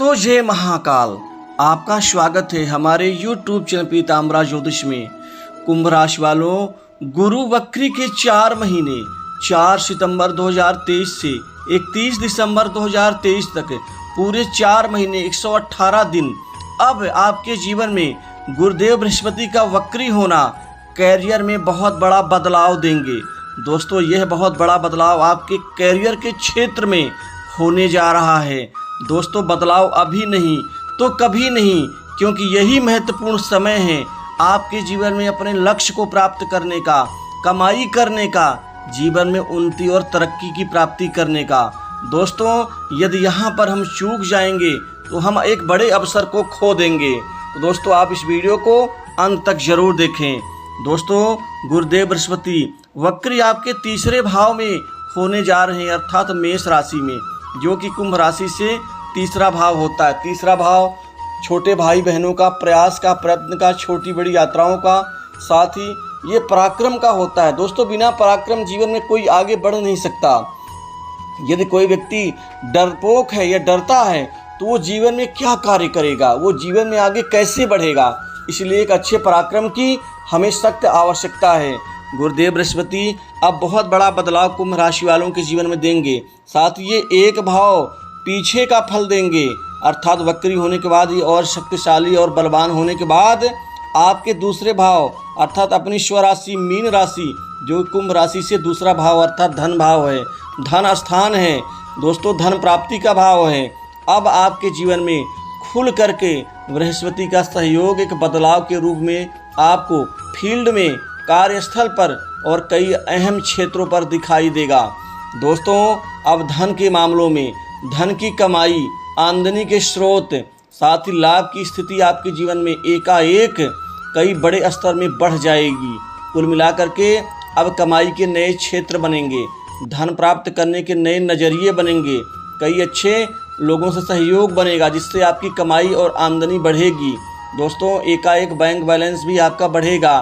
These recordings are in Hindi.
दोस्तों जय महाकाल, आपका स्वागत है हमारे YouTube चैनल पीताम्बरा ज्योतिष में। कुंभ राशि वालों, गुरु वक्री के 4 महीने 4 सितंबर 2023 से 31 दिसंबर 2023 तक पूरे 4 महीने 118 दिन अब आपके जीवन में गुरुदेव बृहस्पति का वक्री होना कैरियर में बहुत बड़ा बदलाव देंगे। दोस्तों यह बहुत बड़ा बदलाव आपके कैरियर के क्षेत्र में होने जा रहा है। दोस्तों बदलाव अभी नहीं तो कभी नहीं, क्योंकि यही महत्वपूर्ण समय है आपके जीवन में अपने लक्ष्य को प्राप्त करने का, कमाई करने का, जीवन में उन्नति और तरक्की की प्राप्ति करने का। दोस्तों यदि यहाँ पर हम चूक जाएंगे तो हम एक बड़े अवसर को खो देंगे। तो दोस्तों आप इस वीडियो को अंत तक जरूर देखें। दोस्तों गुरुदेव बृहस्पति वक्री आपके तीसरे भाव में होने जा रहे हैं, अर्थात मेष राशि में, जो कि कुंभ राशि से तीसरा भाव होता है। तीसरा भाव छोटे भाई बहनों का, प्रयास का, प्रयत्न का, छोटी बड़ी यात्राओं का, साथ ही ये पराक्रम का होता है। दोस्तों बिना पराक्रम जीवन में कोई आगे बढ़ नहीं सकता। यदि कोई व्यक्ति डरपोक है या डरता है तो वो जीवन में क्या कार्य करेगा, वो जीवन में आगे कैसे बढ़ेगा। इसलिए एक अच्छे पराक्रम की हमें सख्त आवश्यकता है। गुरुदेव बृहस्पति अब बहुत बड़ा बदलाव कुंभ राशि वालों के जीवन में देंगे। साथ ही ये एक भाव पीछे का फल देंगे, अर्थात वक्री होने के बाद ये और शक्तिशाली और बलवान होने के बाद आपके दूसरे भाव अर्थात अपनी स्वराशि मीन राशि, जो कुंभ राशि से दूसरा भाव अर्थात धन भाव है, धन स्थान है, दोस्तों धन प्राप्ति का भाव है। अब आपके जीवन में खुल करके बृहस्पति का सहयोग एक बदलाव के रूप में आपको फील्ड में, कार्यस्थल पर और कई अहम क्षेत्रों पर दिखाई देगा। दोस्तों अब धन के मामलों में धन की कमाई, आमदनी के स्रोत, साथ ही लाभ की स्थिति आपके जीवन में एकाएक कई बड़े स्तर में बढ़ जाएगी। कुल मिलाकर के अब कमाई के नए क्षेत्र बनेंगे, धन प्राप्त करने के नए नज़रिए बनेंगे, कई अच्छे लोगों से सहयोग बनेगा जिससे आपकी कमाई और आमदनी बढ़ेगी। दोस्तों एकाएक बैंक बैलेंस भी आपका बढ़ेगा।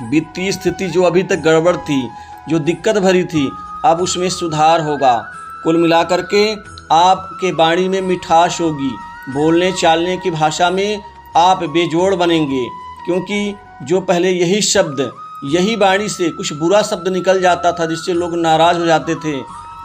वित्तीय स्थिति जो अभी तक गड़बड़ थी, जो दिक्कत भरी थी, अब उसमें सुधार होगा। कुल मिलाकर के आपके वाणी में मिठास होगी, बोलने चालने की भाषा में आप बेजोड़ बनेंगे, क्योंकि जो पहले यही शब्द, यही वाणी से कुछ बुरा शब्द निकल जाता था जिससे लोग नाराज़ हो जाते थे,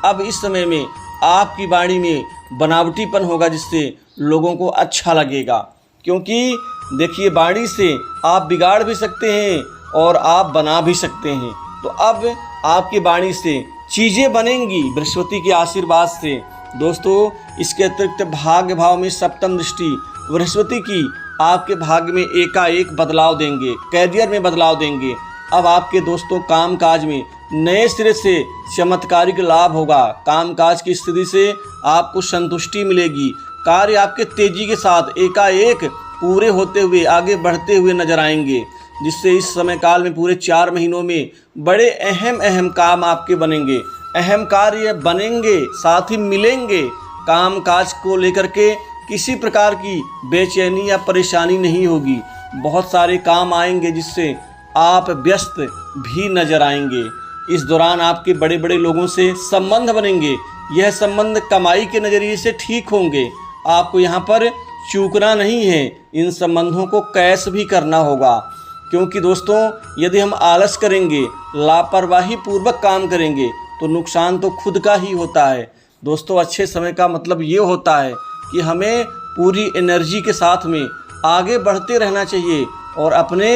अब इस समय में आपकी वाणी में बनावटीपन होगा जिससे लोगों को अच्छा लगेगा। क्योंकि देखिए वाणी से आप बिगाड़ भी सकते हैं और आप बना भी सकते हैं। तो अब आपकी वाणी से चीज़ें बनेंगी बृहस्पति के आशीर्वाद से। दोस्तों इसके अतिरिक्त भाग्य भाव में सप्तम दृष्टि बृहस्पति की आपके भाग्य में एकाएक बदलाव देंगे, कैरियर में बदलाव देंगे। अब आपके दोस्तों कामकाज में नए सिरे से चमत्कारिक लाभ होगा, कामकाज की स्थिति से आपको संतुष्टि मिलेगी, कार्य आपके तेजी के साथ एकाएक पूरे होते हुए आगे बढ़ते हुए नजर आएंगे, जिससे इस समय काल में पूरे 4 महीनों में बड़े अहम काम आपके बनेंगे, अहम कार्य बनेंगे, साथ ही मिलेंगे। काम काज को लेकर के किसी प्रकार की बेचैनी या परेशानी नहीं होगी, बहुत सारे काम आएंगे जिससे आप व्यस्त भी नजर आएंगे। इस दौरान आपके बड़े बड़े लोगों से संबंध बनेंगे, यह संबंध कमाई के नज़रिए से ठीक होंगे। आपको यहाँ पर चूकना नहीं है, इन संबंधों को कैश भी करना होगा। क्योंकि दोस्तों यदि हम आलस करेंगे, लापरवाही पूर्वक काम करेंगे तो नुकसान तो खुद का ही होता है। दोस्तों अच्छे समय का मतलब ये होता है कि हमें पूरी एनर्जी के साथ में आगे बढ़ते रहना चाहिए और अपने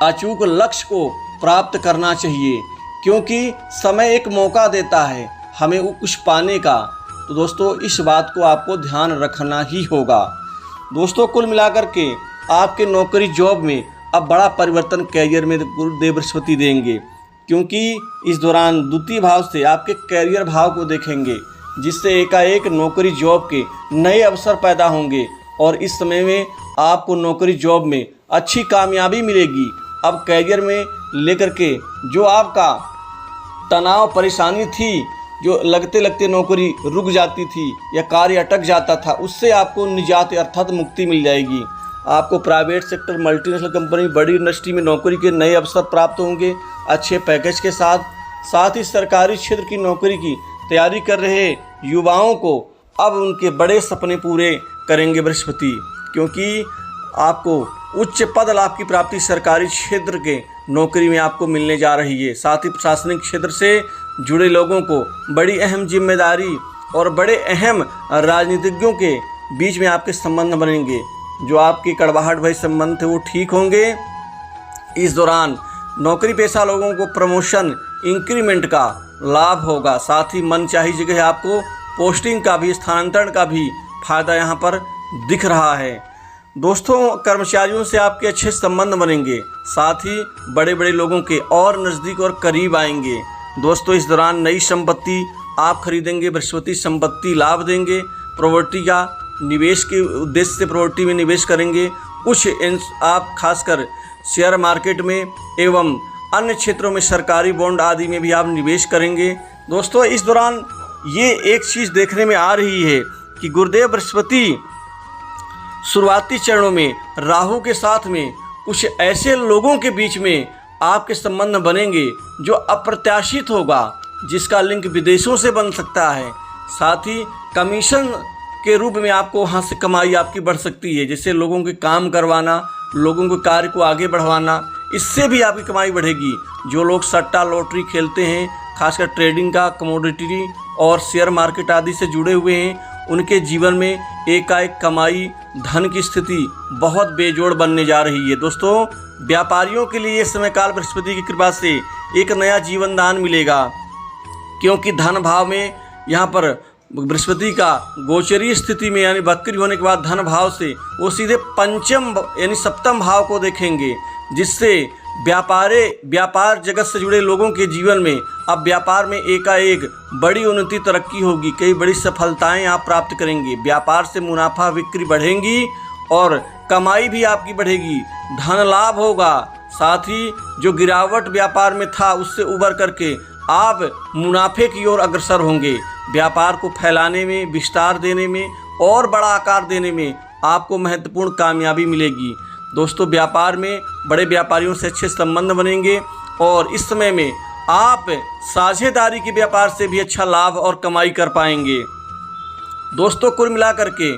अचूक लक्ष्य को प्राप्त करना चाहिए, क्योंकि समय एक मौका देता है हमें वो कुछ पाने का। तो दोस्तों इस बात को आपको ध्यान रखना ही होगा। दोस्तों कुल मिलाकर के आपके नौकरी जॉब में अब बड़ा परिवर्तन कैरियर में गुरुदेव बृहस्पति देंगे, क्योंकि इस दौरान द्वितीय भाव से आपके कैरियर भाव को देखेंगे, जिससे एकाएक नौकरी जॉब के नए अवसर पैदा होंगे और इस समय में आपको नौकरी जॉब में अच्छी कामयाबी मिलेगी। अब कैरियर में लेकर के जो आपका तनाव परेशानी थी, जो लगते लगते नौकरी रुक जाती थी या कार्य अटक जाता था, उससे आपको निजात अर्थात मुक्ति मिल जाएगी। आपको प्राइवेट सेक्टर, मल्टीनेशनल कंपनी, बड़ी इंडस्ट्री में नौकरी के नए अवसर प्राप्त होंगे अच्छे पैकेज के साथ। साथ ही सरकारी क्षेत्र की नौकरी की तैयारी कर रहे युवाओं को अब उनके बड़े सपने पूरे करेंगे बृहस्पति, क्योंकि आपको उच्च पद लाभ की प्राप्ति सरकारी क्षेत्र के नौकरी में आपको मिलने जा रही है। साथ ही प्रशासनिक क्षेत्र से जुड़े लोगों को बड़ी अहम जिम्मेदारी और बड़े अहम राजनीतिज्ञों के बीच में आपके संबंध बनेंगे। जो आपके कड़वाहट भरे संबंध थे वो ठीक होंगे। इस दौरान नौकरी पेशा लोगों को प्रमोशन, इंक्रीमेंट का लाभ होगा। साथ ही मनचाही जगह आपको पोस्टिंग का भी, स्थानांतरण का भी फायदा यहाँ पर दिख रहा है। दोस्तों, कर्मचारियों से आपके अच्छे संबंध बनेंगे। साथ ही बड़े बड़े लोगों के और नज़दीक और करीब आएंगे। दोस्तों, इस दौरान नई संपत्ति आप खरीदेंगे। बृहस्पति संपत्ति लाभ देंगे। प्रॉपर्टी का निवेश के उद्देश्य से प्रॉपर्टी में निवेश करेंगे। कुछ आप खासकर शेयर मार्केट में एवं अन्य क्षेत्रों में सरकारी बॉन्ड आदि में भी आप निवेश करेंगे। दोस्तों, इस दौरान ये एक चीज़ देखने में आ रही है कि गुरुदेव बृहस्पति शुरुआती चरणों में राहु के साथ में कुछ ऐसे लोगों के बीच में आपके संबंध बनेंगे जो अप्रत्याशित होगा, जिसका लिंक विदेशों से बन सकता है। साथ ही कमीशन के रूप में आपको वहाँ से कमाई आपकी बढ़ सकती है, जैसे लोगों के काम करवाना, लोगों के कार्य को आगे बढ़वाना, इससे भी आपकी कमाई बढ़ेगी। जो लोग सट्टा लॉटरी खेलते हैं, खासकर ट्रेडिंग का, कमोडिटी और शेयर मार्केट आदि से जुड़े हुए हैं, उनके जीवन में एकाएक कमाई, धन की स्थिति बहुत बेजोड़ बनने जा रही है। दोस्तों, व्यापारियों के लिए इस समय काल बृहस्पति की कृपा से एक नया जीवन दान मिलेगा, क्योंकि धन भाव में यहाँ पर बृहस्पति का गोचरीय स्थिति में यानी वक्री होने के बाद धन भाव से वो सीधे पंचम यानी सप्तम भाव को देखेंगे, जिससे व्यापार जगत से जुड़े लोगों के जीवन में अब व्यापार में एकाएक बड़ी उन्नति, तरक्की होगी। कई बड़ी सफलताएं आप प्राप्त करेंगे। व्यापार से मुनाफा बिक्री बढ़ेंगी और कमाई भी आपकी बढ़ेगी, धन लाभ होगा। साथ ही जो गिरावट व्यापार में था उससे उबर करके आप मुनाफे की ओर अग्रसर होंगे। व्यापार को फैलाने में, विस्तार देने में और बड़ा आकार देने में आपको महत्वपूर्ण कामयाबी मिलेगी। दोस्तों, व्यापार में बड़े व्यापारियों से अच्छे संबंध बनेंगे और इस समय में आप साझेदारी के व्यापार से भी अच्छा लाभ और कमाई कर पाएंगे। दोस्तों, कुल मिलाकर के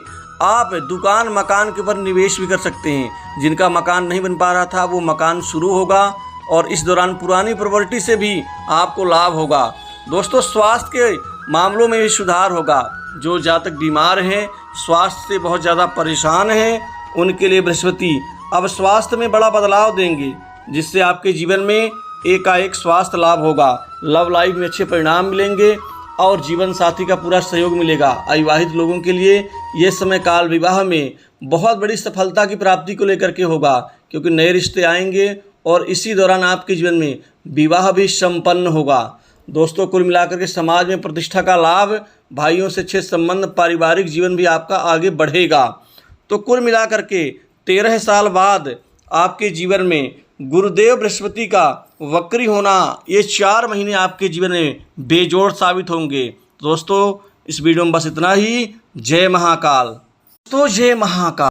आप दुकान, मकान के ऊपर निवेश भी कर सकते हैं। जिनका मकान नहीं बन पा रहा था वो मकान शुरू होगा और इस दौरान पुरानी प्रॉपर्टी से भी आपको लाभ होगा। दोस्तों, स्वास्थ्य के मामलों में भी सुधार होगा। जो जातक बीमार हैं, स्वास्थ्य से बहुत ज़्यादा परेशान हैं, उनके लिए बृहस्पति अब स्वास्थ्य में बड़ा बदलाव देंगे, जिससे आपके जीवन में एकाएक स्वास्थ्य लाभ होगा। लव लाइफ में अच्छे परिणाम मिलेंगे और जीवन साथी का पूरा सहयोग मिलेगा। अविवाहित लोगों के लिए ये समय काल विवाह में बहुत बड़ी सफलता की प्राप्ति को लेकर के होगा, क्योंकि नए रिश्ते आएंगे और इसी दौरान आपके जीवन में विवाह भी संपन्न होगा। दोस्तों, कुल मिलाकर के समाज में प्रतिष्ठा का लाभ, भाइयों से अच्छे संबंध, पारिवारिक जीवन भी आपका आगे बढ़ेगा। तो कुल मिलाकर के 13 साल बाद आपके जीवन में गुरुदेव बृहस्पति का वक्री होना, ये 4 महीने आपके जीवन में बेजोड़ साबित होंगे। दोस्तों, इस वीडियो में बस इतना ही। जय महाकाल। तो जय महाकाल।